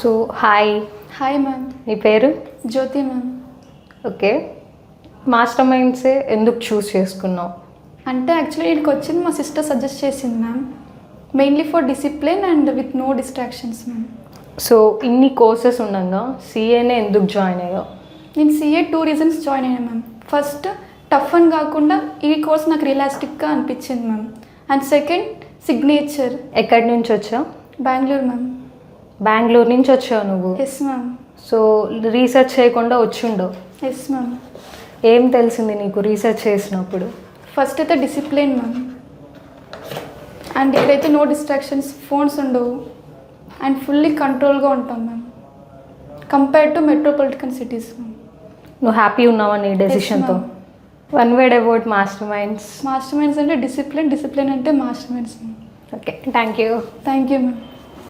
So hi, hi ma'am. నీ పేరు? Jyothi ma'am. Okay, master మైండ్సే ఎందుకు చూస్ చేసుకున్నావు? అంటే యాక్చువల్లీ వీడికి వచ్చింది మా సిస్టర్ సజెస్ట్ చేసింది ma'am. Mainly for discipline and with no distractions ma'am. So ఇన్ని కోర్సెస్ ఉండగా సిఏనే ఎందుకు జాయిన్ అయ్యావు? నేను సిఏ 2 రీజన్స్ జాయిన్ అయ్యాను మ్యామ్. ఫస్ట్, టఫ్ అని కాకుండా ఈ కోర్స్ నాకు రియలిస్టిక్గా అనిపించింది మ్యామ్. And second, signature. ఎక్కడి నుంచి వచ్చావు? బెంగళూరు మ్యామ్. బెంగళూరు నుంచి వచ్చావు నువ్వు? Yes ma'am. సో రీసెర్చ్ చేయకుండా వచ్చిండవు? Yes ma'am. ఏం తెలిసింది నీకు రీసెర్చ్ చేసినప్పుడు? ఫస్ట్ అయితే డిసిప్లిన్ మ్యామ్. అండ్ ఇక్కడైతే నో డిస్ట్రాక్షన్స్, ఫోన్స్ ఉండవు అండ్ ఫుల్లీ కంట్రోల్గా ఉంటాం ma'am compare to metropolitan cities ma'am. నువ్వు హ్యాపీ ఉన్నావా నీ డెసిషన్తో? One word about master minds. Master minds అంటే డిసిప్లిన్, డిసిప్లిన్ అంటే master minds ma'am. Okay, thank you. Thank you ma'am.